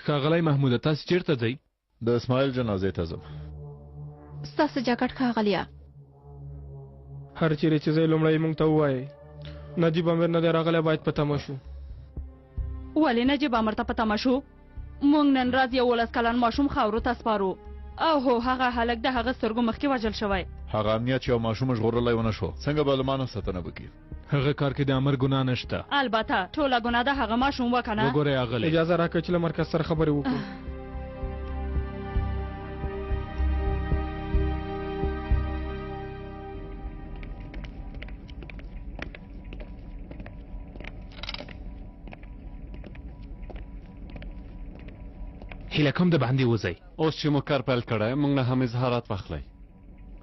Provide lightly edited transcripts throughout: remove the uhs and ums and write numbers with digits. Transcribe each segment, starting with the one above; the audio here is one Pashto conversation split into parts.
ښاغلی محموده تاسې چیرته ځئ؟ د اسماعیل جنازې ته ځم. ستاسو جاکټ ښاغلیه. هر چیرې چې ځای لومړی موږ ته ووایي. نجیب امیر نه دی راغلی، باید په تمه شو. ولې نجیب امیر ته په تمه شو؟ موږ نن ورځ 11 کلن ماشوم خاورو ته سپارو او هو هغه هلک د هغه سترګو مخکې وژل شوی. هغه امنیت چې یو ماشوم ژغورلی ونه شو، څنګه به له مانه ساتنه وکړي؟ هغه کار کې د امر ګناه نشته. البته ټوله ګناه د هغه ماشوم وکنه. وګورئ اغلی، اجازه راکړئ چې له مرکز سره خبرې وکړو. هیله کوم د باندې وځئ. اوس چې مو کار پیل کړی موږ نه هم اظهارات واخلئ.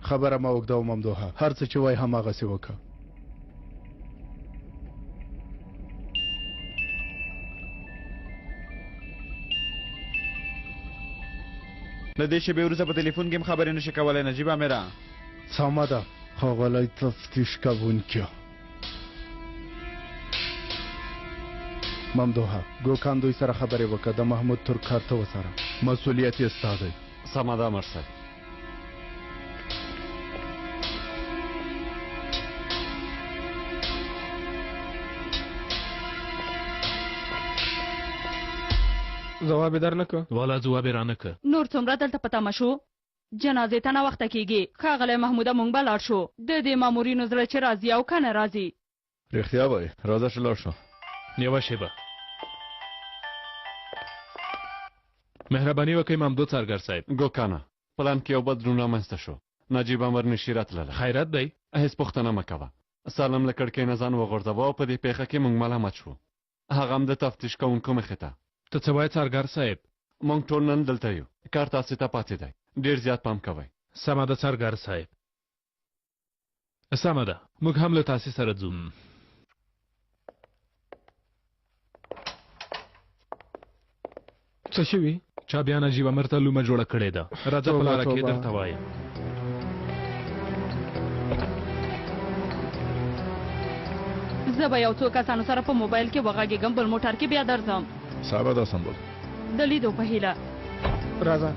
خبره ما اوږده او ممدوحه، هر څه چې وای هماغسې وکړه. له دې شیبې وروسته په تلیفون کې هم خبرې نشي کولی نجیب امیره. سمه ده ښاغلی تفتیش کوونکي. ممدوحه ګوکان دوی سره خبرې وکړه، د محمود ترک کار ته وسره. مسؤلیت یې ستا دی. سمه ده مرسل. ځواب یې در نه کړ؟ والا ځواب یې رانه کړ. نور څومره دلته په تمه شو؟ جنازې ته ناوخته کېږي. ښاغلی محموده موږ به لاړ شو. د دې مامورینو زړه چې راځي او که نه راځي. رښتیا وایي، راځه چې لاړ شو. یوه شیبه مهرباني وکړئ مامدو څارګر صاحب. ګوکانه پلان کې یو بدلون رامنځته شو. نجیب امر نشي راتللی. خیرت دی؟ هېڅ پوښتنه مه کوه. سالم له کړکۍ نه ځان وغورځوه او په دې پیښه کې موږ ملامت شو، هغه هم د تفتیش کوونکو مخې ته. ته څه وایې څارګر صاحب؟ موږ ټول نن دلته یو، کار تاسې ته پاتې دی، ډېر زیات پام کوئ. سمه ده څارګر صاحب، سمه ده، موږ هم له تاسې سره ځو. څه شوي؟ چا بیا نجیب امر ته لومه جوړه کړې ده. راځه په لاره کې درته وایم. زه به یو څو کسانو سره په موبایل کې وغږېږم، بل موټر کې بیا درځم. صاحبه دا سمبول د لیدو په هیله. راځه.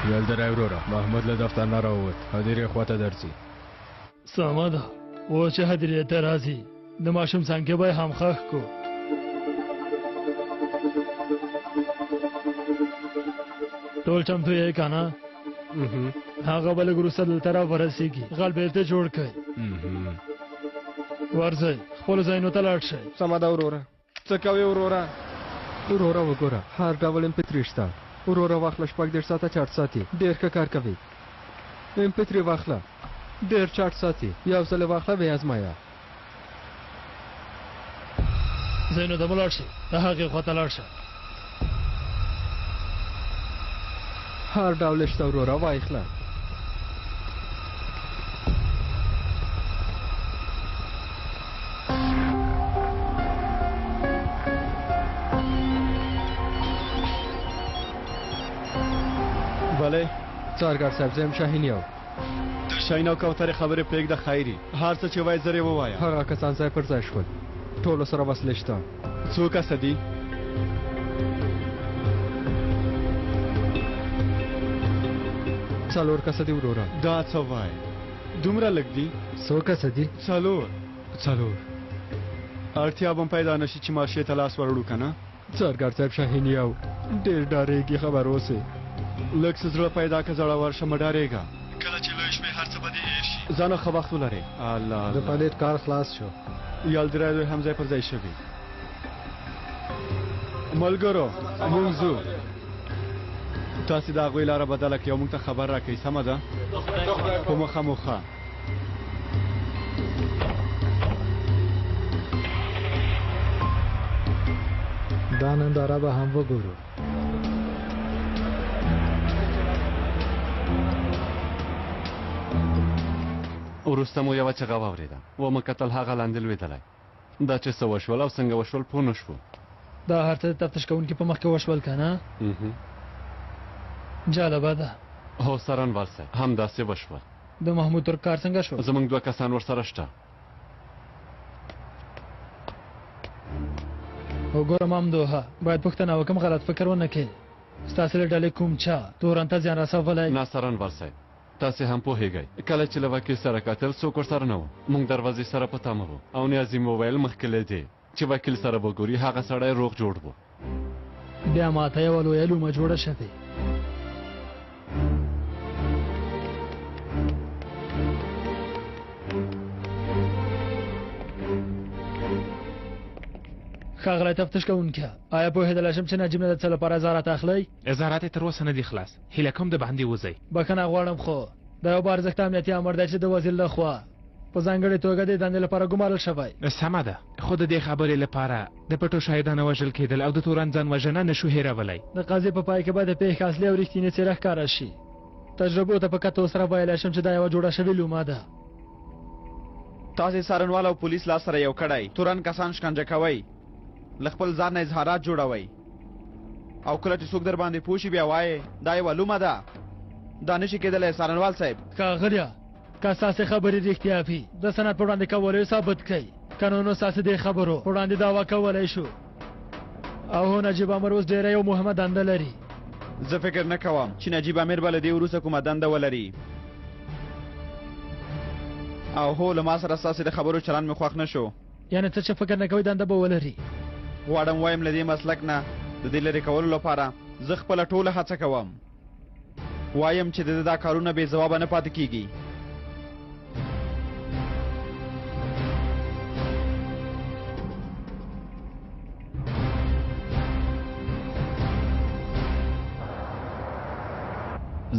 یلدرای وروره، محمود له دفتر نه راووت، هدیرې خواته درځي. سمه ده، اوس چې هدیرې ته راځي د ماشوم څنګه به هم ښخ کو. ټول چمتو یې که نه؟ هغه به لږ وروسته دلته راورسېږي، غل به یې جوړ کړئ. ورځئ خپلو ځایونو ته لاړ شئ. سمه ده وروره. څه کوې وروره؟ وروره وګوره، هر ډول MP3 شته. وروره واخله 36 ساعته چارج ساتي، ډېر ښه کار کوي. MP3 واخله، ډېر چارج ساتي. یو ځل واخله ویې ازمایه. ځایونو ته مو لاړ شئ، د هغې خواته لاړ شه. هر ډول شته وروره، واخله. بله څارګر صاحب، زه یم شاهین یو. د شاهین او کوترې خبرې پرېږده خیري، هر څه چې وایي زر یې ووایه. هغه کسان ځای پر ځای شول، ټولو سره وسلې شته. څو کسه دي؟ څلور کسه دي وروره. دا څه وایي؟ دومره لږ دي؟ څو کسه دي؟ څلور. اړتیا به پیدا نشي چې ماشې ته لاس وروړو که نه؟ څارګر صاحب، شاهین یو ډېر ډارېږي، خبر اوسې. لږ څه زړه پیدا که زړور شه، مه ډارېږه. کله چې لوی شوې هر څه به دې هېر شي. ځانه ښه وخت ولرې. الله د پلیټ کار خلاص شو. یلدرای دوی هم ځای پر ځای شوي. ملګرو موږ ځو. تاسې د هغوی لاره بدله کړئ او موږ ته خبر راکړئ، سمه ده؟ په مخه دا ننداره به هم وګورو. وروسته مو یوه چغه واورېده ومو کتل هغه لاندې لوېدلی دا چې څه وشول او څنګه وشول پوه نه شوو دا هر څه د تفتیش کوونکي په مخ کې وشول که نه جالبه ده هو سرنوال صاحب همداسې وشول د محمود ترک کار څنګه شو زموږ 2 کسان ورسره شته وګوره مامدوها باید پوښتنه وکړم غلط فکر ونه کړې ستاسې له ډلې کوم چا تورن ته زیان رسولی نه سرنوال صاحب تاسې هم پوهېږئ کله چې له وکیل سره کتل څوک ورسره نه و موږ دروازې سره په تمه وو او نیازي مو ویل مخکې له دې چې وکیل سره وګوري هغه سړی روغ جوړ و بیا ماته یوه لویه لومه جوړه شوې ښاغلی تفتیش کوونکی آیا پوهېدلی شم چې نجیب نه د څه لپاره ازارات اخلی ازارات یې تر اوسه نه دي خلاص هیله کوم د باندې وځئ بخښنه غواړم خو دا یو بارزښته امنیتي امر دی چې د وزیر لخوا په ځانګړې توګه د دندې لپاره ګمارل شوی سمه ده خو د دې خبرې لپاره د پټو شاهدانو وژل کېدل او د تورن ځان وژنه نشو هېرولی د قضیې په پای کې به د پېښې اصلي او رښتینې څېره ښکاره شي تجربو ته په کتو سره ویلی شم چې دا یوه جوړه شوې لومه ده تاسې څارنوال او پولیس لاس سره یو کړی تورن کسان شکنجه کوئ له خپل ځان نه اظهارات جوړوئ او کله چې څوک در باندې پوه شي بیا وایې دا یوه لومه ده دا نشي کېدلی څارنوال صاحب ښاغلیه که ستاسې خبرې رښتیا وي د سند په وړاندې کولو ثابت کړئ که نو ستاسې دې خبرو په وړاندې دعوا کولی شو او نجیب امر اوس ډېره یو مهمه دنده لري زه فکر نه کوم چې نجیب امیر به له دې وروسته کومه دنده ولري او هو له ما سره ستاسې د خبرو چلند مې خوښ نه شو یعنې څه چې فکر نه کوئ دنده به ولري غواړم وایم له دې مسلک نه د دې لرې کولو لپاره زه خپله ټوله هڅه کوم وایم چې د ده دا کارونه بې ځوابه نه پاتې کیږي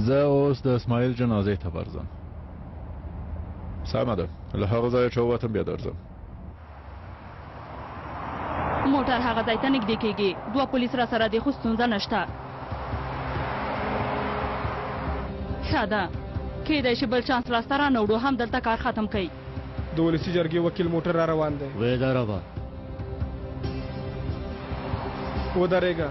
زه اوس د اسماعیل جنازې ته ورځم سمه ده له هغه ځایه چې ووتم بیا درځم موټر هغه ځای ته نږدې کېږي 2 پولیس را سره دي خو ستونزه نشته ښه ده کېدای شي بل چانس لاسته رانه وړو هم دلته کار ختم کوي د ولسي جرګې وکیل موټر را روان دی ودروه ودرېږه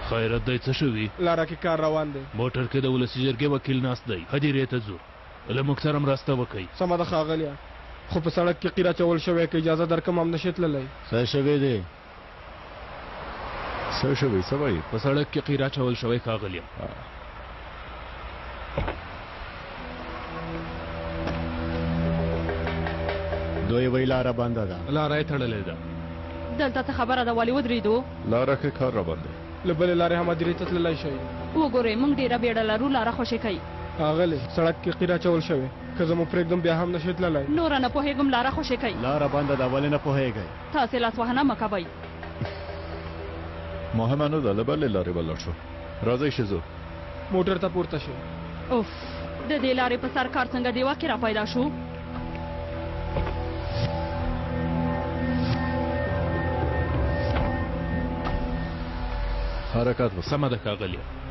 خیرت دی څه شوي لاره کې کار روان دی موټر کې د ولسي جرګې وکیل ناست دی هدیرې ته ځو له موږ سره مرسته وکړئ سمه ده ښاغلیه خو په سړک کې قیره چول شوی که اجازه درکم هم نشي تللی څه شوی دی څه شوی څه وایي په سړک کې قیره چول شوی ښاغلیه دوی وی لاره بنده ده لاره یې تړلې ده دلته څه خبره ده ولې ودرېدو لاره کې کار را باندې له بلې لارې هم هدیرې ته تللی شئ وګورئ موږ ډېره بیړه لرو لاره خوشې کوي ښاغلی سړک کې قیره چول شوی که زه مو پرېږدم بیا هم نشئ تللی نوره نه پوهېږم لاره خوشې کوي لاره بنده ده ولې نه پوهېږئ تاسې لاسوهنه مه کوئ مهمه نه ده له بلې لارې به لاړ شو راځئ چې ځو موټر ته پورته شو اوف د دې لارې په سر کار څنګه دیوا کې را پیدا شو حرکت وکړه سمه ده ښاغلیه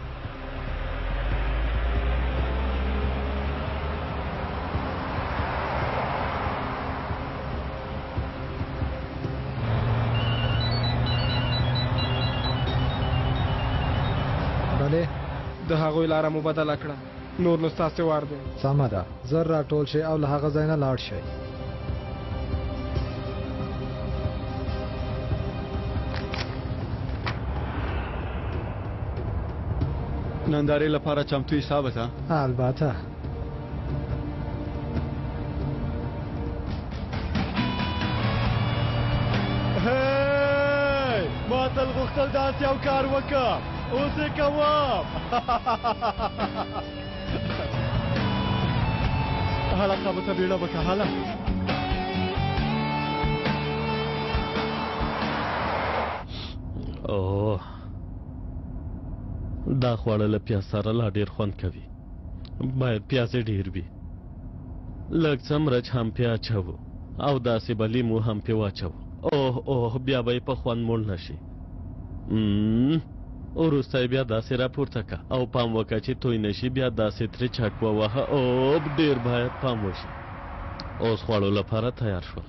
بله د هغوی لاره مو بدله کړه نور نو ستاسې وار دی سمه ده زر راټول شئ او له هغه ځای نه لاړ شئ نندارې لپاره چمتو یې ثابته البته هی ما تل غوښتل داسې یو کار وکړم اوس یې کوم هلکه به ته بیړه وکړه هلک اوه دا خواړه له پیاز سره لا ډېر خوند کوي باید پیاز یې ډېر وي لږ څه مرچ هم پې اچوو او داسې به لیمو هم پې واچوو اوه اوه بیا به یې په خوند موړ نه شي وروسته یې بیا داسې راپورته که او پام وکړه چې توی نشي بیا داسې ترې چک ووهه او ډېر باید پام وشي. اوس خوړو لپاره تیار شول.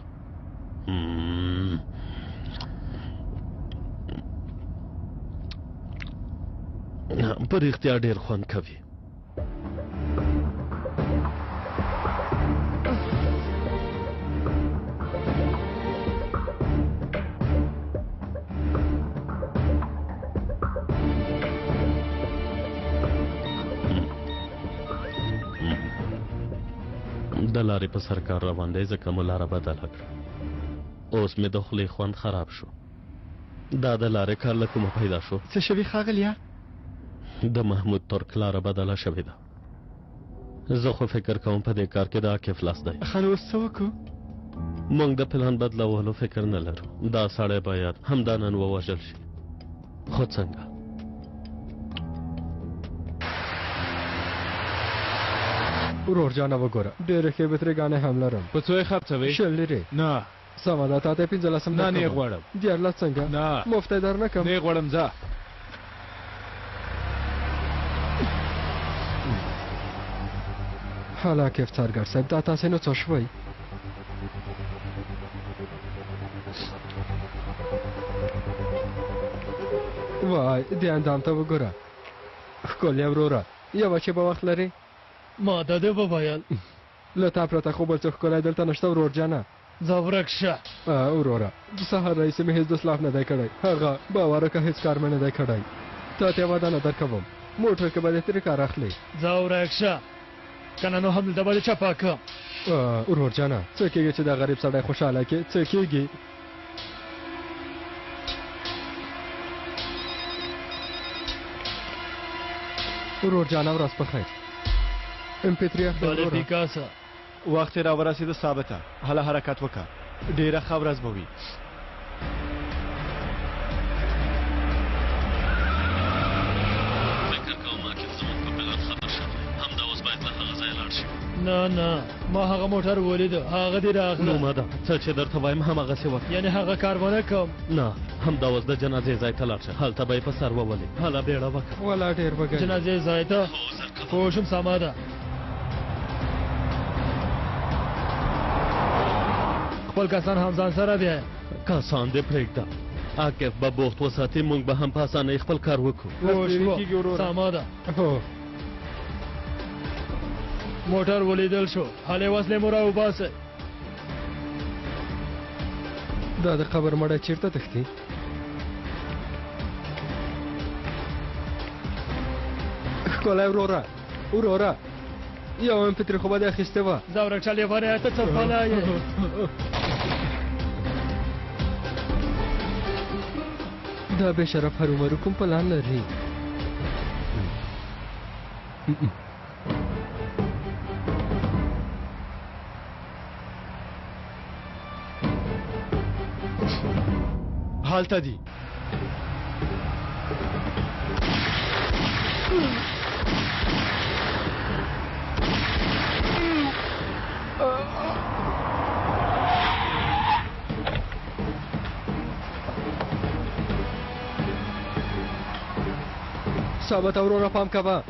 په رښتیا ډېر خوند کوي. د لارې په سر کار روان دی ځکه مو لاره بدله کړه. اوس مې د خولې خوند خراب شو. دا د لارې کار له کومه پیدا شو؟ څه شوي ښاغلیه؟ د محمود ترک لاره بدله شوې ده. زه خو فکر کوم په دې کار کې د عاقف لاس دی. ښه نو اوس څه وکړو؟ موږ د پلان بدلولو فکر نه لرو. دا سړی باید همدا نن ووژل شي. خو څنګه؟ ورور جانه وګوره ډېرې ښې بترګانې هم لرم. په څو یې خرڅوې؟ 100 لیرې. نه سمه ده تا ته 15 نه نه یې غواړم. 14 څنګه؟ نه مفت یې در نه کړم. نه یې غواړم ځه. حالا کیف څارګر صاحب دا تاسې نو څه شوی؟ وای دې اندام ته وګوره. ښکلې وروره یوه شېبه وخت لرې؟ ما ته دې وویل له تا پرته خو بل څه ښکلی دلته نشته ورور جانه. ځه ورک شه. وروره د سهار راهیسې مې هېڅ دسلاف نه دی کړی. هغه باور وکړه هېڅ کار مې نه دی کړی. تا ته وعده نه درکوم موټر کې به دې ترې کار اخلي. ځه ورک شه کنه نو هم دلته به دې چپه کړم. ورور جانه څه کېږي چې دا غریب سړی خوشحاله کې څه کېږي؟ ورور جانه ورځ په خیر. MP3 بله پیکاسه وخت را ورسېده ثابته. هله حرکت وکړه. ډېره ښه ورځ به وي. فکر کوم عاقف زموږ په پلان خبر شوی. همدا اوس باید له هغه ځایه لاړ شي. نه نه ما هغه موټر ولیده هغه دې راغله. نو ما ده څه چې درته وایم هماغسې وکړه. یعنې هغه کار ونه کوم. نه همدا اوس د جنازې ځای ته لاړ شه. هلته به یې په سر وولې. هله بیړه وکړه. والله ډېر به ګټې. جنازې ځای ته پوه شوم سمه ده. خپل کسان هم ځان سره بیایه. کسان دې پرېږده. عاقف به بوخت وساتي موږ به هم په اسانۍ خپل کار وکړو. پوه شوه سمه ده. موټر ولیدل شو. هلې وسلې مو راوباسئ. دا د قبر مړی چېرته تښتي؟ ښکلی وروره وروره یو MP3 خو به دې اخیستې وه. ځه ورک شه لیونیه ته څه بلا یې. دا بې شرف هرومرو کوم پلان لري؟ هلته دي. ثابت وروره پام کوه.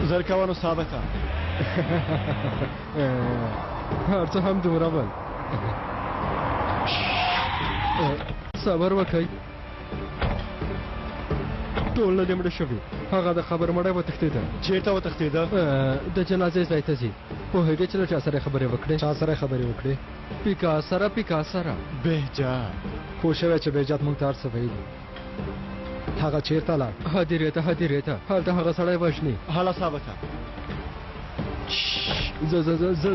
زر کوه نو ثابته. هر څه هم دومره ول. صبر وکئ. ټول نه دې مړه شوي. هغه د خبر مړی وتښتېده. چېرته وتښتېده؟ د جنازې ځای ته ځي. پوهېږې چې له چا سره خبرې وکړې؟ چا سره خبرې وکړې؟ پیکا سره. بهجت پوه شوی چې بهجت موږ ته هر څه ویلي. هغه چېرته لاړ؟ هدیرې ته. هلته هغه سړی وژني. هله ثابته.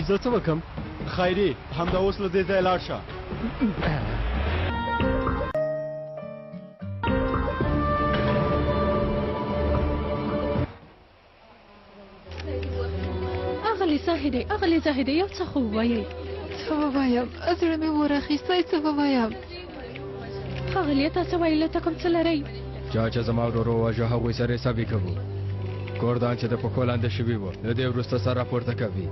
زه څه وکړم؟ خیري همدا اوس له دې ځایه لاړ شه. اغلی زاهده یو څه خو ووایئ. څه ووایم؟ زړه مې ورخیستی. څه ووایم؟ ښاغلیه تاسو ویله ته کوم څه لرئ؟ چا چې زما ورور وواژه هغوی سره حسابي کوو. کوردان چې د پښو لاندې شوي وو له دې وروسته سر راپورته کوي.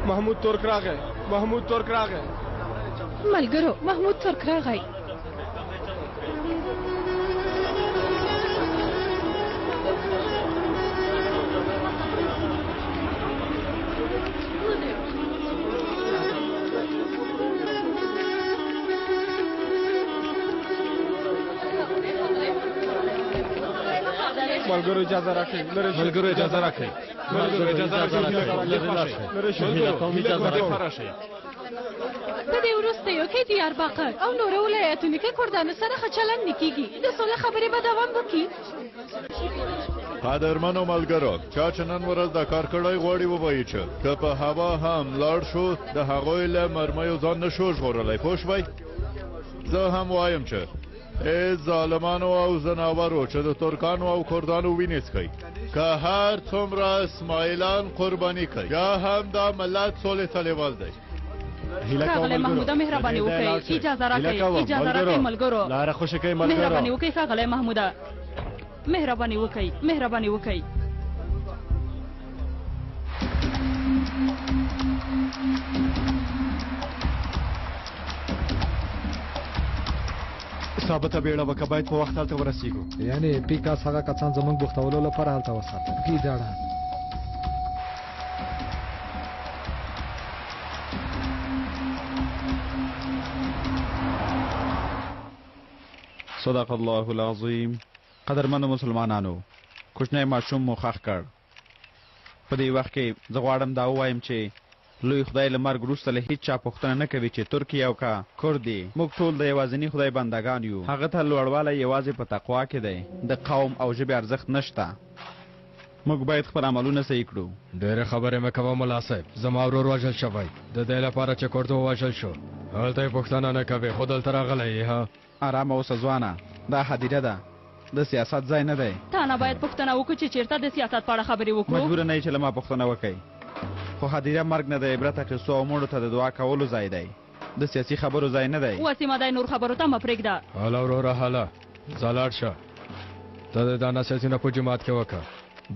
محمود ترک راغی محمود ترک راغی ملګرو محمود ترک راغی ملګرو اجازه راکړئ ملګرو اجازه راکړئ ملګرو اجازه راکړئ په دې وروستیو کې دیاربکر او نورو ولایتونو کې کردانو سره ښه چلند نه کیږي د سولې خبرې به دوام وکړي قدرمنو ملګرو چا چې نن ورځ د کار کړی غواړي ووایي چې که په هوا هم لاړ شو د هغوی له مرمیو ځان نه شو ژغورلی پوه شوئ زه هم وایم چې ای ظالمانو او زناورو چې د ترکانو او کردانو وینې څښئ که هر څومره اسماعیلان قرباني کوي یا هم دا ملت سولې ته لیوال دی ښاغلی محموده مهرباني وکړئ اجازه راکړئ ملګرو لاره خوشې کوئ ملګرو مهرباني وکړئ ښاغلی محموده مهرباني وکړئ ثابته بیړه وکړه باید په وخت هلته ورسیږو یعنی پیکاس هغه کسان زموږ بوختولو لپاره هلته وساته ګیداړه صدق الله العظیم قدرمنو مسلمانانو کوچنی ماشوم مو ښخ کړ په دې وخت کې زه غواړم دا ووایم چې لوی خدای له مرګ وروسته له هیڅ چا پوښتنه نه کوي چې ترکیه او که کرد دي موږ ټول د یوازیني خدای بندګان یو هغه ته لوړوالی یوازې په تقوا کې دی د قوم او ژبې ارزښت نشته موږ باید خپل عملونه صحیح کړو ډېرې خبرې مه کوه ملا صاحب زما ورور وژل شوی د دې لپاره چې کرد ووژل شو هلته یې پوښتنه نه کوې خو دلته راغلی یې ها ارامه اوسه ځوانه دا هدیره ده د سیاست ځای نه دی تا نه باید پوښتنه وکړو چې چېرته د سیاست په اړه خبرې وکړو مجبوره نه یې چې له ما پوښتنه وکئ خو هدیره مرګ نه د عبرت اخیستو او مړو ته د دعا کولو ځای دی د سیاسي خبرو ځای نه دی وسیمه دی نور خبرو ته مه پرېږده هله وروره هله ځه لاړ شه ته د دا نصیحتونه په جومات کې وکړه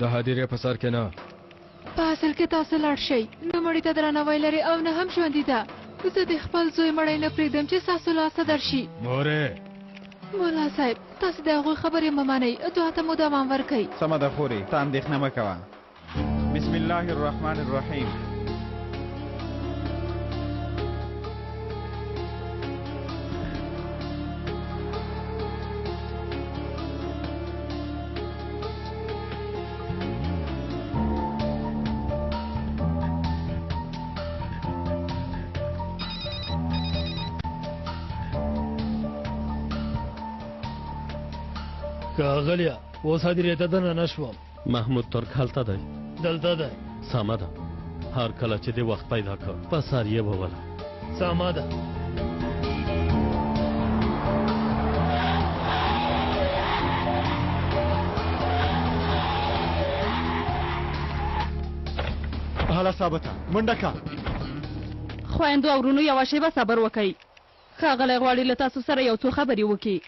د هدیرې په سر کې نه په اصل کې تاسو لاړ شئ نه مړي ته درناوی لري او نه هم ژوندي ته زه د خپل زوی مړی نه پرېږدم چې ستاسو لاسته درشي مورې مولا صاحب تاسو د هغوی خبرې مه منئ دعا ته مو دوام ورکئ سمه ده خورې ته اندېښنه مه کوه بسم الله الرحمن الرحیم ښاغلیه اوس هدیرې ته دننه شوم محمود ترک هلته دی دلته دی سمه ده هر کله چې دې وخت پیدا کړ په سر یې ووله سمه ده هله ثابته منډه که خویندو او ورونو یوه شیبه صبر وکئ ښاغلی غواړي له تاسو سره یو څو خبرې وکړي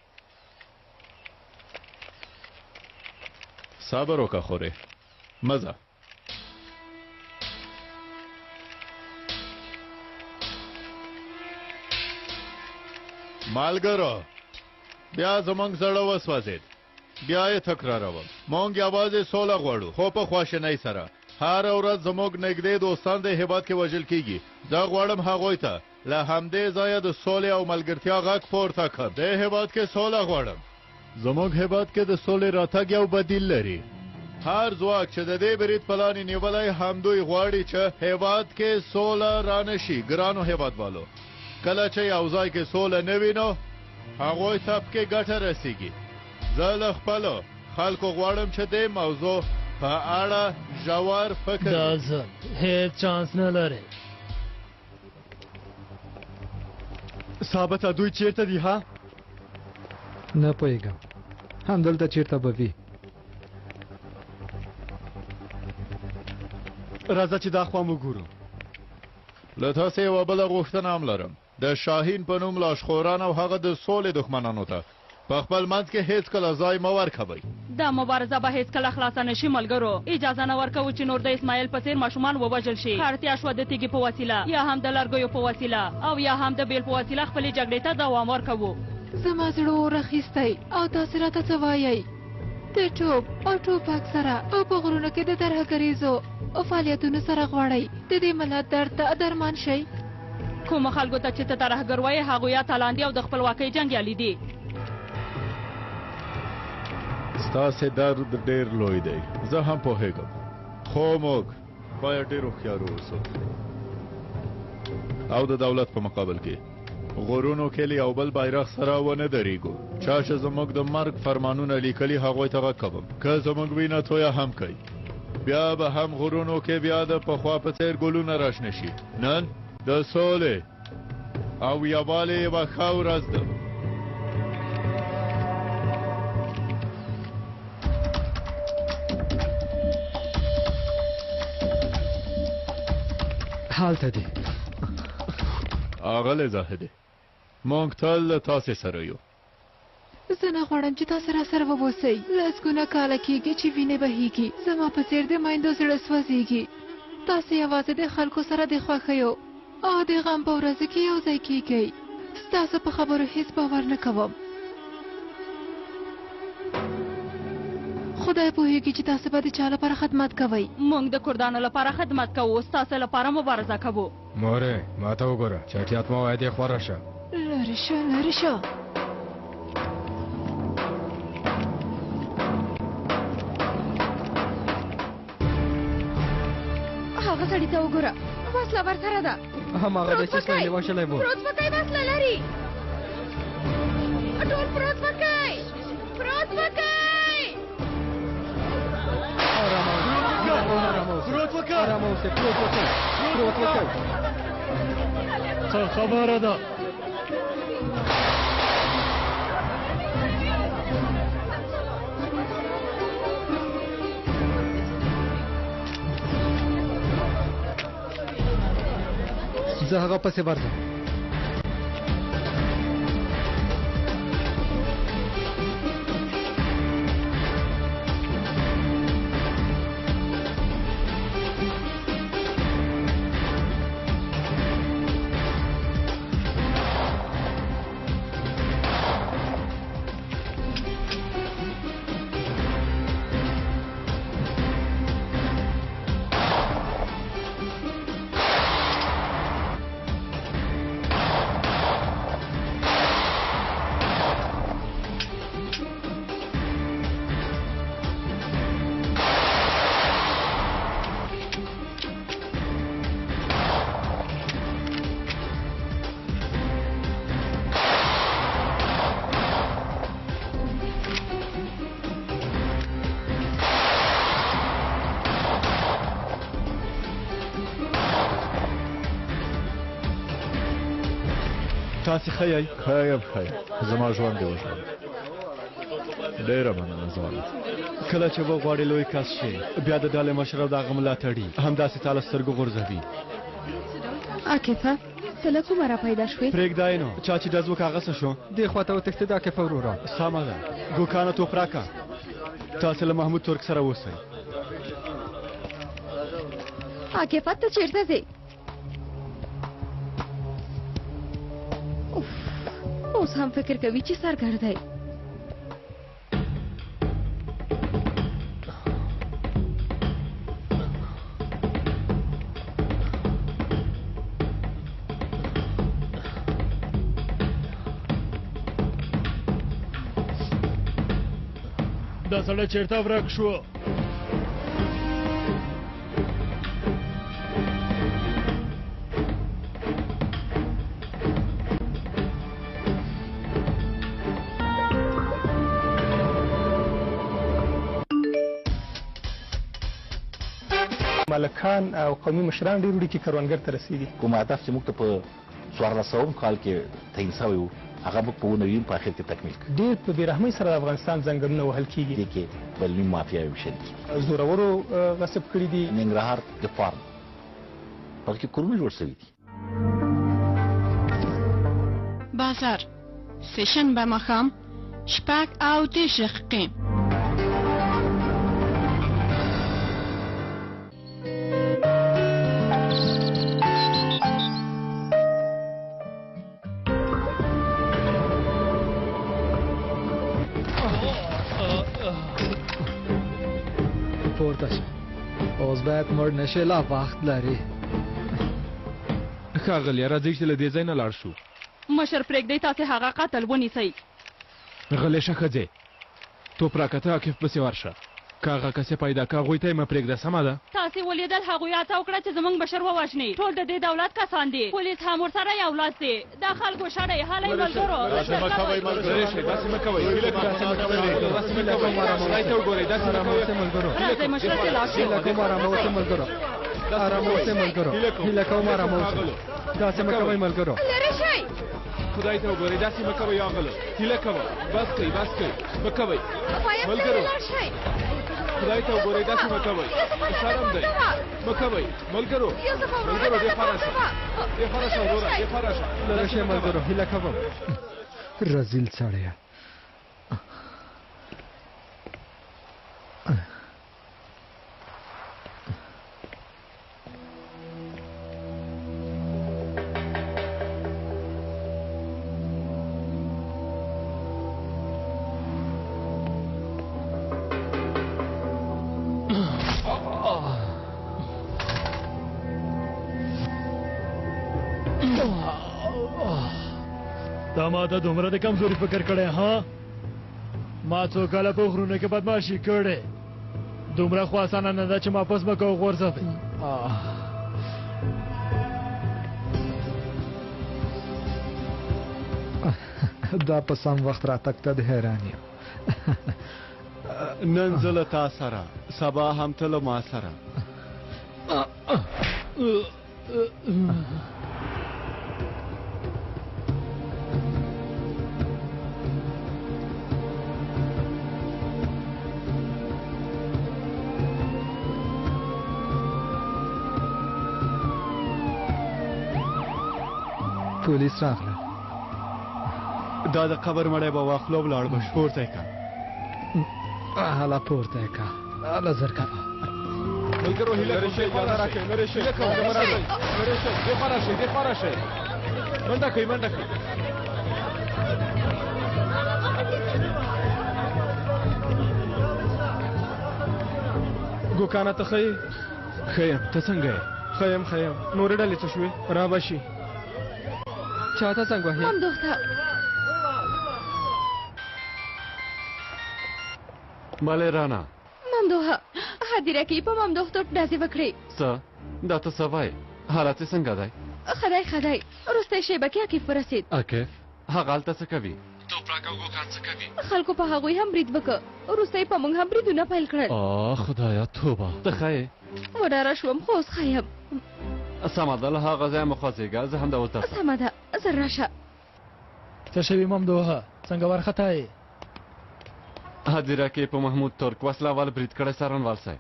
صبر وکړه خورې مزه مالګرو بیا زمونږ زړه وسوځېد بیا یې تکراروم مونږ یوازې سوله غواړو خو په خواشینۍ سره هر ورځ زموږ نږدې دوستان د هیواد کې وژل کیږي زه غواړم هغوی ته له همدې ځایه د سولې او ملګرتیا غږ پورته کړم د هیواد کې سوله غواړم زموږ هیواد کې د سولې راتګ یو بدیل لري هر ځواک چې د دې برید پلان نیولی همدوی غواړي چې هیواد کې سوله رانشي ګرانو هیوادوالو کله چې یو ځای کې سوله نه وي نو هغوی ته پکې ګټه رسیږي زه له خپلو خلکو غواړم چې دې موضوع په اړه ژور فکر دا ځل هیڅ چانس نه لري ثابته دوی چیرته دي ها نه پوهېږم همدلته چیرته به وي راځه چې دا خوا مو ګورو له تاسې یوه بله غوښتنه هم لرم د شاهین په نوم لاشخوران او هغه د سولې دښمنانو ته په خپل منځ کې هیڅ کله ځای مه ورکوئ. دا مبارزه به هیڅ کله خلاصه نشي ملګرو. اجازه نه ورکوو چې نور د اسماعیل په څیر ماشومان ووژل شي. اړتیا شوه د تیږې په وسیله یا هم د لرګیو په وسیله او یا هم د بیل په وسیله خپلې جګړې ته دوام ورکوو. زما زړه اور اخیستی او تاسې راته څه وایئ؟ د توپ او ټوپک سره او په غرونو کې د ترهګریزو او فعالیتونو سره غواړئ د دې ملت درد ته درمان شئ. کومو خلکو ته چې ته ترهګر وایې هغوی اتلان دي او د خپلواکۍ جنګیالي دي. ستاسې درد ډېر لوی دی، زه هم پوهېږم، خو موږ باید ډېر هوښیار اوسو او د دولت په مقابل کې غرونو کلي او بل بیرغ سره ونه درېږو. چا چې زموږ د مرګ فرمانونه لیکلي هغوی ته غږ کوم که زموږ وینه تویه هم کوي بیا به هم غرونو کې بیا د پخوا په څېر ګلونه راشنه شي. نن د سولې او یووالي یوه ښه ورځ ده. هالته دی آغلې زاهدې مونږ تل له تاسې سره یو. زه نه غواړم چې تاسې را سره وبوسئ. لسګونه کاله کېږي چې وینې بهیږي، زما په څېر د میندو زړه سوځېږي. تاسې یوازې د خلکو سره د خوښیو او د غم په ورځو کې یو ځای کېږئ. ستاسو په خبرو هیڅ باور نه کوم. خدای پوهیږي چې تاسو به د چا لپاره خدمت کوئ. موږ د کردانو لپاره خدمت کوو، ستاسو لپاره مبارزه کوو. مورې ما ته وګوره، چټیات مه وایه، دې خوا راشه. لرې شه لرې شه. هغه سړي ته وګوره، وسله ورسره ده. هماغه دی چې اسماعیل وژلی و. پروت پکۍ وسله لري. ټول پروت پکۍ پروت پکۍ. څه خبره ده؟ زه هغه پسې ورځم. تاسې ښه یئ؟ ښه یم ښه یم، زما ژوند دې وژغوري. ډېره مننه ځوانه. کله چې وغواړې لوی کس شي بیا د ډلې مشر او د هغه ملاتړي همداسې تا له سترګو غورځوي. عاکفه ته له کومه را پیدا شوې؟ پرېږدی نو، چا چې ډز وکړه هغه څه شو؟ دې خوا ته وتښتېد عاکفه وروره. سمه ده، ګوکانه توپ راکړه. تاسې له محمود ترک سره اوسئ. عاکفه ته چېرته ځې؟ اوس هم فکر کوي چې سرګر دی. دا سړی چېرته ورک شو؟ ملکان او قومي مشران ډېر وړي چې کروندګر ته رسېږي. کوم هدف چې موږ ته په 1400 کال کې تعیین شوی و هغه موږ په 19 په اخر کې تکمیل کړ. ډېر په بې رحمۍ سره د افغانستان ځنګلونه وهل کېږي. دې کې بلني مافیاوي شریک دي. زورورو غصب کړي دي. ننګرهار د فارم پکې کورونه جوړ شوي دي. بازار سهشنبه ماښام 6:30 دقیقې. پورته شه اوس باید مړ نشې لا وخت لري. ښاغلیه راځئ چې له دې ځای نه لاړ شو. مشر پرېږدئ تاسې هغه قتل ونیسئ. غلی شه ښځې توپ راکته عاقف پسې ورشه که هغه کس یې پیدا که هغوی ته یې مه پرېږده سمه ده. تاسې ولیدل هغوی هڅه وکړه چې زموږ بشر ووژني. ټول د دې دولت کسان دي. پولیس هم ورسره یو لاس دی. دا خلکو شړئ هلئ ملګرو داسې مه کوئ خدای ته وګورئ داسې مه کوئ ملګرو. راځئ مشره چې لاړ شو. هیله کوم ارامه اوسئ ملګرو. ارامه اوسئ ملګرو. هیله کوم ارامه اوسئ. داسې مه کوئ ملګرو. لرې شئ. خدای ته وګورئ داسې مه کوئ اغلو. هیله کوم بس کوئ مه کوئ ملګرو. خدای ته وګورئ داسې مه کوئ. شرم دی مه کوئ ملګرو. دې خوا راشه وروره دې خوا راشه. لرې شئ ملګرو. هیله کوم. رذیل سړیه. تا ما ته دومره د کمزوري فکر کړی ها؟ ما څو کاله په غرونو کې بدماشي کړې. دومره خو اسانه نه ده چې ما پس به کو غورځوې. دا په سم وخت راتګ ته د حیران یم. نن زه له تا سره سبا هم ته له ما سره. پولیس راغله. دا د قبر مړی به واخلو ولاړ به پورته یې که. هله پورته یې که. هله زر کوه. ملګرو هیله کوم لرې شئ. هیله کوم لرې شئ. دې خوا راشئ. منډه کوئ. ګوکانه ته ښه یې؟ ښه یم ته څنګه یې؟ ښه یم نورې ډلې څه شوې؟ را به شي. چاته زنګ وهې؟ ممدوحته بله رانا ممدوحه هدیره کې په ممدوحتوب ډزې وکړې. څه دا ته څه وایې؟ حالت یې څنګه دی؟ خدای وروستی شیبه کې عاقف ورسېد. عاقف هغه هلته څه کوي؟ توپ راکه او ګوکان څه کوي؟ خلکو په هغوی هم برید وکړ. وروسته یې په موږ هم بریدونه پیل کړل. خدایه توبه. ته ښه یې؟ وډاره شوم خو اوس ښه یم. سمه ده له هغه ځایه مه خوځېږه زه هم د اوس درځم. سمه ده زر راشه. څه شوي ممدوحه څنګه وارخطا یې؟ هدیره کې په محمود ترک وسله وال برید کړی څارنوال صاحب.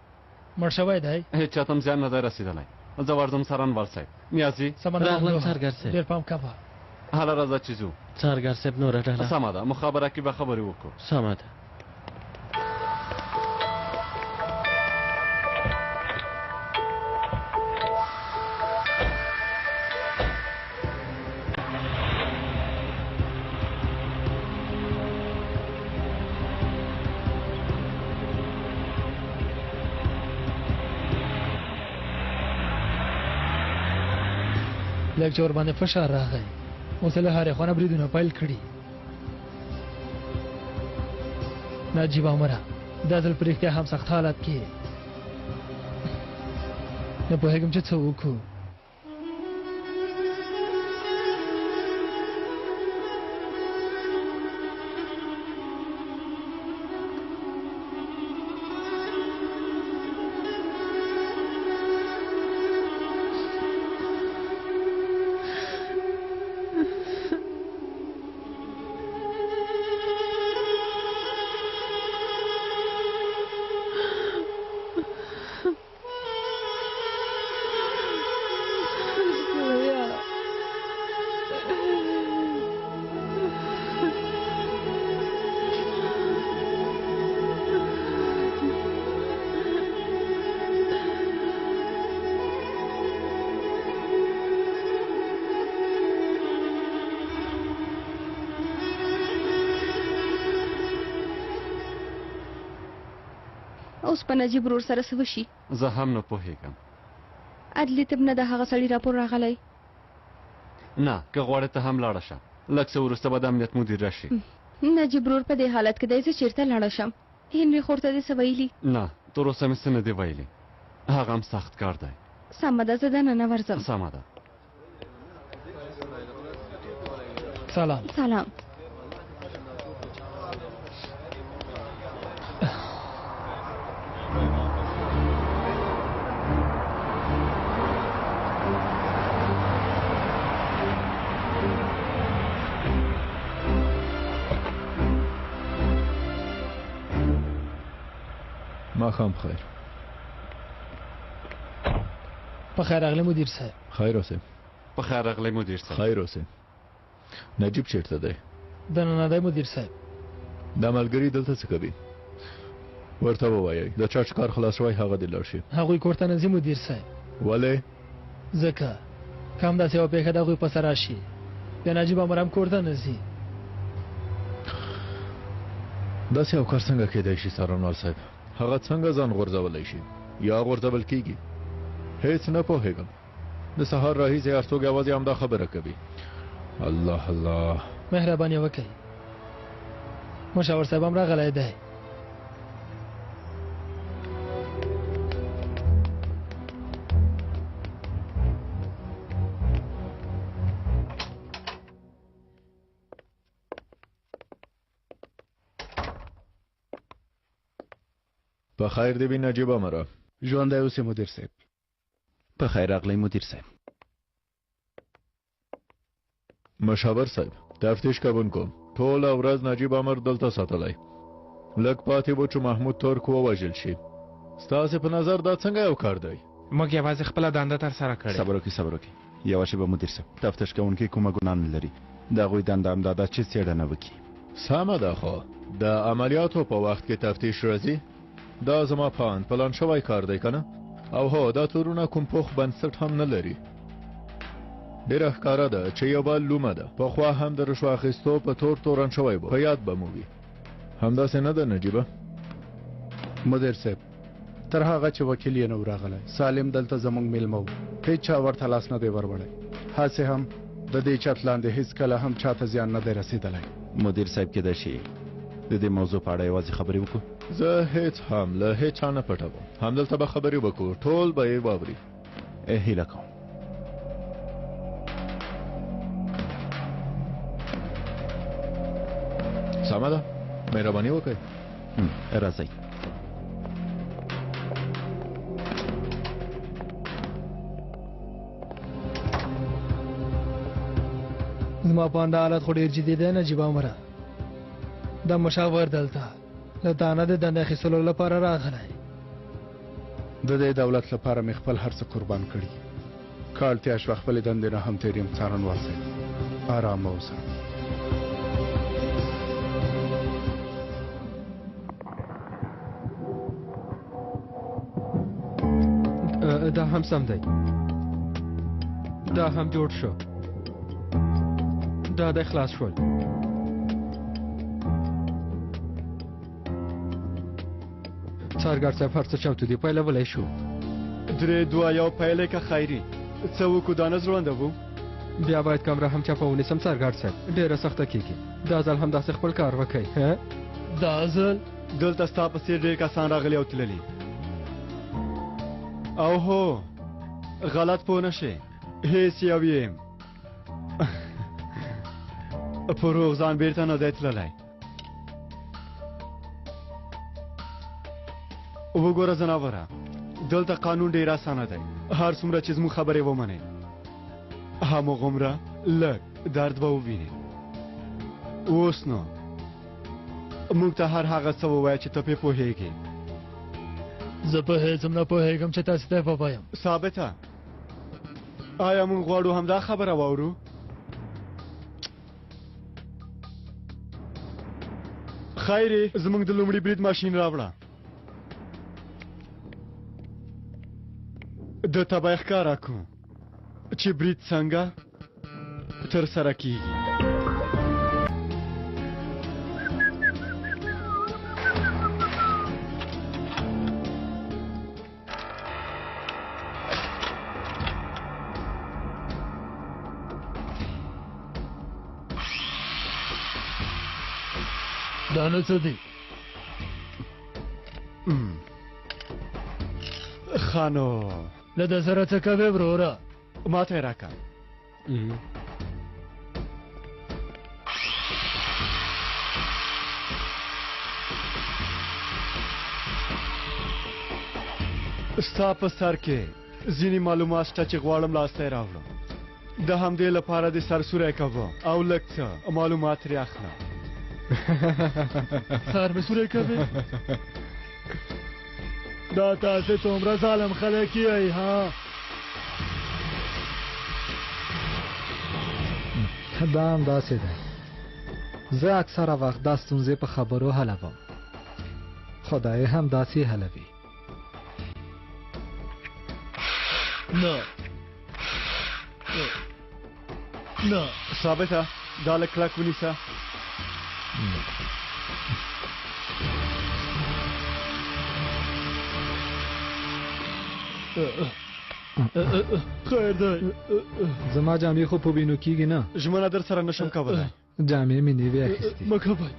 مړ شوی دی؟ هېڅ چاته هم زیان نه دی رسېدلی. زه ورځم څارنوال صاحب. نیازي راغلم څارګر صاحب. ډېر پام کوه. هله راځه چې ځو. څارګر صاحب نوره ډله. سمه ده مخابره کې به خبرې وکړو. سمه ده. لږ چې ورباندې فشار راغی اوس یې له هرې خوا نه بریدونه پیل کړي. نجیب عمره دا ځل په رښتیا هم سخت حالت کې نه پوهېږم چې څه وکړو. اوس په نجیب ورور سره څه وشي؟ زه هم نه پوهېږم. عدلي طب نه د هغه سړي راپور راغلی؟ نه، که غواړې ته هم لاړه شه. لږ څه وروسته به د امنیت مدیر راشي. نجیب ورور په دې حالت کې دی زه چېرته لاړه شم؟ هنري خور ته دې څه ویلي؟ نه، تر اوسه مې څه نه دي ویلي. هغه هم سخت کار دی. سمه ده زه دننه ورځم. سمه ده. سلام. سلام. ماښام خیر. په خیر راغلی مدیر صاحب. خیر اوسې. په خیر راغلی مدیر صاحب. خیر اوسې. نجیب چیرته دی؟ دننه دی مدیر صاحب. دا ملګري دلته څه کوي؟ ورته ووایئ د چا چې کار خلاص شوی هغه دې لاړ شي. هغوی کور ته نه ځي مدیر صاحب. ولې؟ ځکه که همداسې یوه پېښه د هغوی په سر راشي بیا نجیب امر هم کور ته نه ځي. داسې یو کار څنګه کېدای شي څارنوال صاحب؟ هغه څنګه ځان غورځولی شي یا غورځول کېږي؟ هیڅ نه پوهېږم. د سهار راهیسې هر څوک یوازې همدا خبره کوي. الله الله. مهرباني وکړئ. مشاور صاحب هم راغلی دی. په خیر دی بی نجیب امره. ژوندی اوسې مدیر صاحب. په خیر راغلی مدیر صاحب. مشاور صاحب تفتیش کوونکو ټوله ورځ نجیب امر دلته ساتلی. لږ پاتې و چې محمود ترک ووژل شي. ستاسې په نظر دا څنګه یو کار دی؟ موږ یوازې خپله دنده ترسره کړې. صبر وکړئ. یوه شېبه مدیر صاحب. تفتیش کوونکي کومه ګناه نه لري. د هغوی دنده همدا ده چې څېړنه وکړي. سمه ده خو د عملیاتو په وخت کې تفتیش راځي. دا زما پلان شوی کار دی کنه؟ او هو دا تورونه کوم پوخ بنسټ هم نه لري. ډیره ښکاره ده چې یو بل لومه ده. پخوا هم د رشوه اخیستو په تورن شوی و. په یاد به مو وي. همداسې نه ده نجیبه؟ مدیر صاحب تر هغه چې وکیل یې نه و راغلی سالم دلته زموږ میلمه و. هېڅ چا ورته لاس نه دی وروړی. هسې هم د دې چت لاندې هېڅ کله هم چاته زیان نه دی رسېدلی. مدیر صاحب کېدای شي د دې موضوع په اړه یوازې خبرې وکړو. زه هیڅ هم له هیڅ چا نه پټوم. همدلته به خبرې وکړو. ټول به یې واوري. هیله کوم. سمه ده. مهرباني وکړئ. راځئ. زما په انده حالت خو ډېر جدي دی نجیب امره. د مشاور دلته له تانه د دندې اخیستلو لپاره راغلی. د دې دولت لپاره مې خپل هر څه قربان کړي. که اړتیا شوه خپلې دندې نه هم تېر یم څارنوال صاحب. ارامه اوسه. دا هم سم دی. دا هم جوړ شو. دا د خلاص شول. څارګر صاحب هر څه چمتو دي. پیلولی شو. 3 2 1 پیلې که خیري څه وکړو دا نه زړونده وو. بیا باید کمره هم چاپه ونیسم څارګر صاحب. ډېره سخته کېږي. دا ځل هم داسې خپل کار وکئ. دا ځل دلته ستا په څېر ډېر کسان راغلي او تللي. او هو غلط پوه نه شئ. هېڅ یو یم په روغ ځان بېرته نه دی تللی. وګوره ځناوره دلته قانون ډېر اسانه دی. هر څومره چې زموږ خبرې ومنې هماغومره لږ درد به ووینې. اوس نو موږ ته هر هغه څه ووایه چې ته پرې پوهېږې. زه په هېڅ هم نه پوهېږم چې تاسې ته ووایم. ثابته آیا موږ غواړو همدا خبره واورو؟ خیرې زموږ د لومړي برید ماشین راوړه. د تبای ښکاره کړو چې برید څنګه ترسره کېږي. دا نه څه دی خانو له ده سره څه کوې وروره ماته یې راکړه ستا په سر کې ځینې معلومات شته چې غواړم لاسته یې راوړم د همدې لپاره دې سرسوری کوم او لږ څه معلومات ترې اخلم سر مې سوری کوې دا تاسې څومره ظالم خلک یئ ها دا هم داسې دی زه اکثره وخت دا ستونزې په خبرو حلوم خدای هم داسې حلوي نه نه ثابته دا لږ کلک ونیسه خیر دی زما جامې خو په وینو کېږي نه ژمنه در سره نشم کولی جامې مې نوې اخیستې مه کوئ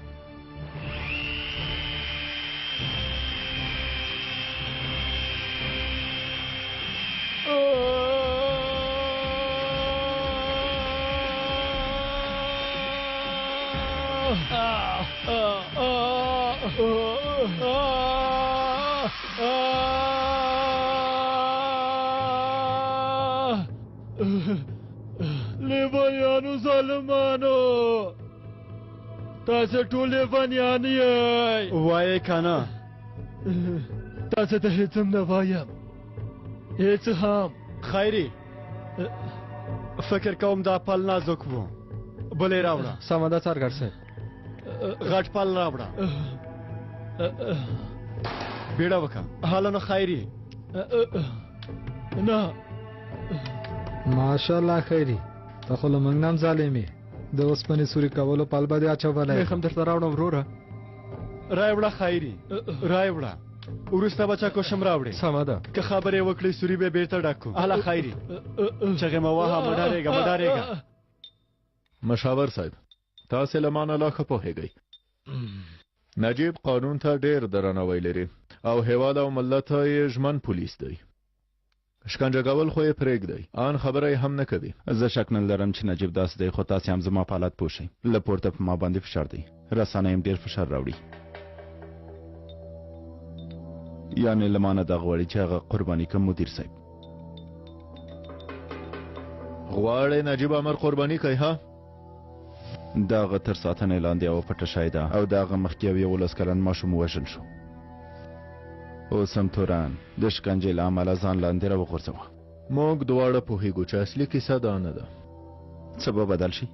لیونیانو ظالمانو تاسې ټول لیونیان یئ وایې که نه تاسې ته هېڅ هم نه وایم هېڅ هم خیري فکر کوم دا پل نازک و بل یې راوړه سمه ده څارګر صاحب غټ پل راوړه بیړه وکړه حالا نو خیري نه ماشاءالله خیري ته خو له موږ نه هم ظالم یې د اوسپنې سوري کولو پل به دې اچولی میخ هم درته راوړم وروره رای وړه خیري رای وړه وروسته به چا کوشم راوړې سمه ده که خبرې وکړې سوري به بیرته ډک کړو هله خیري چغې مه وهه مه ډارېږه مه ډارېږه مشاور صاحب تاسې له ما نه لا ښه پوهېږئ نجیب قانون ته ډېر درناوی لري او هیواد او ملت یې ژمن پولیس دی شکنجه کول خو یې پرېږدئ ان خبره یې هم نه کوي زه شک نه لرم چې نجیب داسې دی خو تاسې هم زما په حالت پوه شئ له پورته په ما باندې فشار دی رسنۍ هم ډېر فشار راوړي یعنې له ما نه دا غواړي چې هغه قرباني کړم مدیر صاحب غواړئ نجیب امر قرباني کوي ها د هغه تر ساتنې لاندې یوه پټه شی ده او د هغه مخکې یو 11 کلن ماشوم ووژل شو اوس هم توران د شکنجې له امله ځان لاندې راوغورځوه موږ دواړه پوهېږو چې اصلي کیسه دا نه ده څه به بدل شي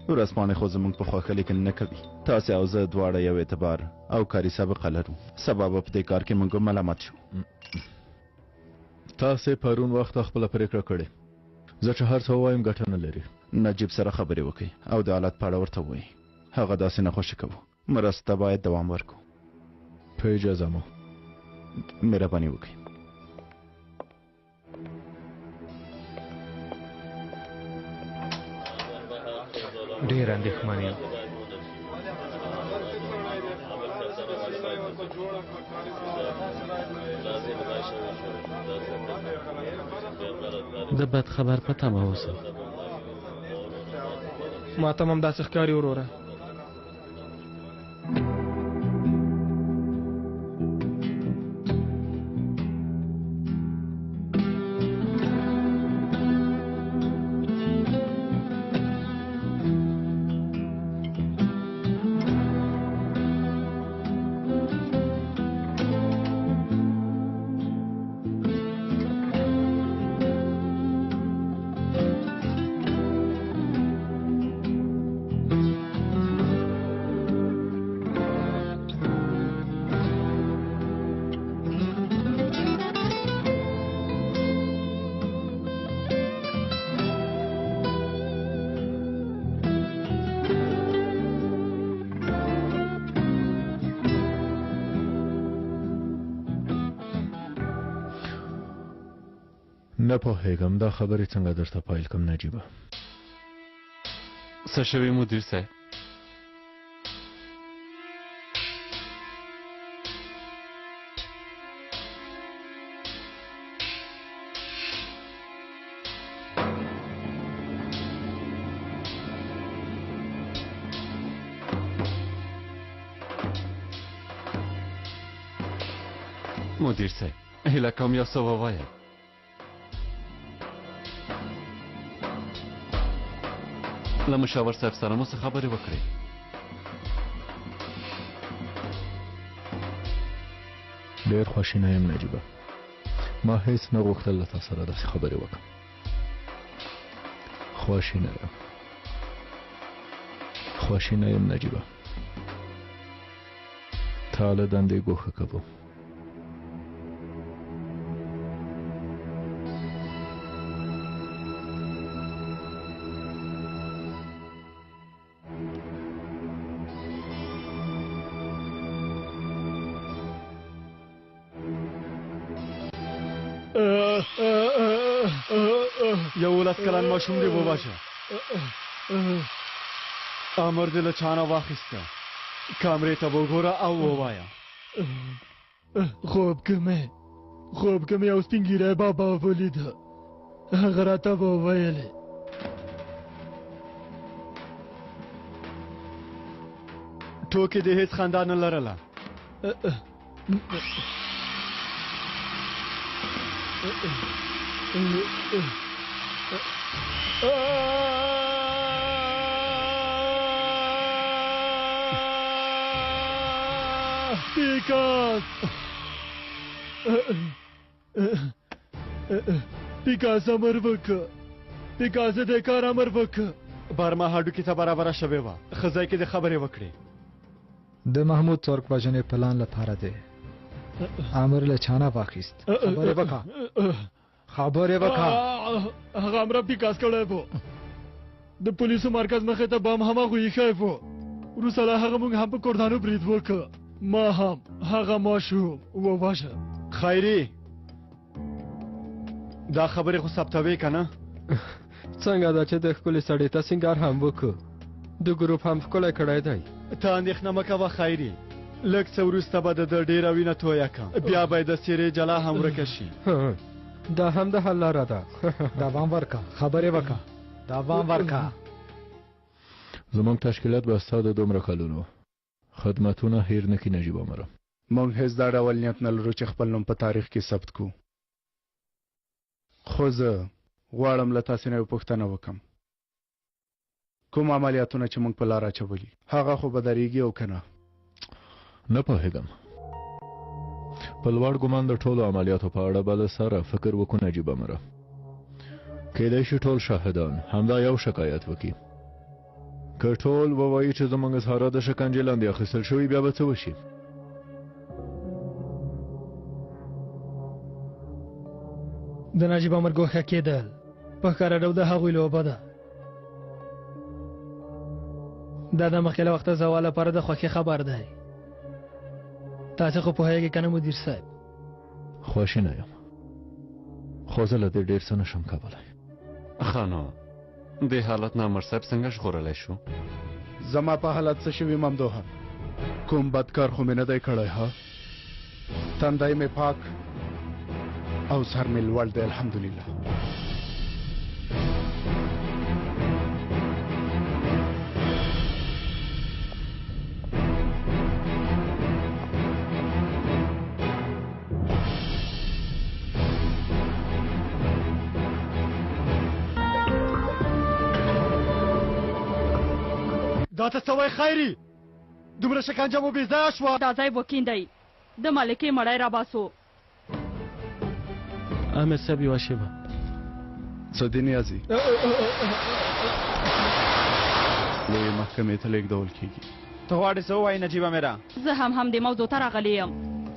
ورځپاڼې خو زموږ په خوښه لیکل نه کوي تاسې او زه دواړه یو اعتبار او کاري سابقه لرو سبا به په دې کار کې موږ ملامت شو تاسې پرون وخت خپله پرېکړه کړې زه چې هر څه ووایم ګټه نه لري نجیب سره خبرې وکړئ او د حالت په اړه ورته ووایئ هغه داسې نه خوښي کوو مرستې ته باید دوام ورکړو په اجازه مو مهرباني وکړئ ډېر اندېښمن یم د بد خبر په تمه اوسه ما ته هم داسې ښکاري وروره نه پوهېږم دا خبرې څنګه درته پایل کم نجیبه څه شوي مدیر صاحب مدیر صاحب هیله کوم یو څه ووایه. له مشاور صاحب سره مو څه خبرې وکړې؟ ډېر خواشینی یم نجیبه. ما هیڅ نه غوښتل له تا سره داسې خبرې وکړم. خواشینی یم نجیبه. تا له دندې ګوښه کوم. یولس کلن ماشوم دی وواژه. امر دې له چانه واخیسته. کامرې ته وګوره او ووایه. خوب کې مې یو سپین ږیری بابا ولیده. هغه راته وویلې ټوکې دې هېڅ خندا نه لرله. پیکاس امر وکړه. پیکاس دې کار امر وکړه. برما هډوکي ته برابره شوې وه. ښه ځای کې دې خبرې وکړې. د محمود څرک وژنې پلان لپاره دی. امر له چانه واخیست. خبرې وکړه. هغه امر پیکاس کړی و. د پولیسو مرکز مخې ته بم هماغه ایښی و. وروسته له هغه موږ هم په کوردانو برید وکړ. ما هم هغه ماشوم وواژه. خیري دا خبرې خو ثبتوي که نه؟ څنګه ده چې د ښکلې سړي ته سینګار هم وکړو. د ګروپ هم ښکلی کړی دی. ته اندېښنه مه کوه خیري. لږ څه وروسته به د ډېره وینه تویه کړم. بیا به د څېرې جلا هم ورکه شي. دا هم د حل لاره ده. دوام ورکړه. خبرې وکړه. دوام ورکړه. زموږ تشکیلات به ستا د دومره کلونو خدمتونه هیر نه کړي نجیب عمره. موږ هیڅ دا ډول نیت نه لرو چې خپل نوم په تاریخ کې ثبت کړو. خو زه غواړم له تاسې نه یو پوښتنه وکړم. کوم عملیاتونه چې موږ په لار اچولي هغه خو به درېږي او که نه؟ نه پوهېږم. په لوړ ګمان د ټولو عملیاتو په اړه به له سره فکر وکړو نجیب عمره. کیدای شي ټول شاهدان همدا یو شکایت وکړي. که ټول ووایي چې زموږ اظهارات د شکنجې لاندې اخیستل شوي بیا به څه وشي؟ د نجیب عمر ګوښه کېدل په ښکاره ډول د هغوی لوبه ده. دا د مخکې له وخته زوال لپاره د خوښۍ خبر دی. تاسې خو پوهېږئ که نه مدیر صاحب؟ خواشینی یم خو زه له دې ډېر څه نشم کولی. ښه نو دې حالت نه امر صاحب څنګه ژغورلی شو؟ زما په حالت څه شوي ممدوحه؟ کوم بدکار خو مې نه دی کړی. ها تندی مې پاک او سر مې لوړ دی الحمدلله. دا ته څه وایې خیري؟ دومره شکنجه مو بې ځایه شوه. دا ځای وکیندئ. د ملکې مړی راباسو. امیر صاحب یوه شیبه. څه دې نیازي؟ لویې محکمې ته لېږدول کېږي. ته غواړې څه ووایې نجیبه میرا؟ زه هم دې موضوع ته راغلی یم.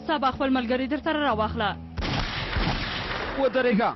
سبا خپل ملګري در سره راواخله. ودرېږه.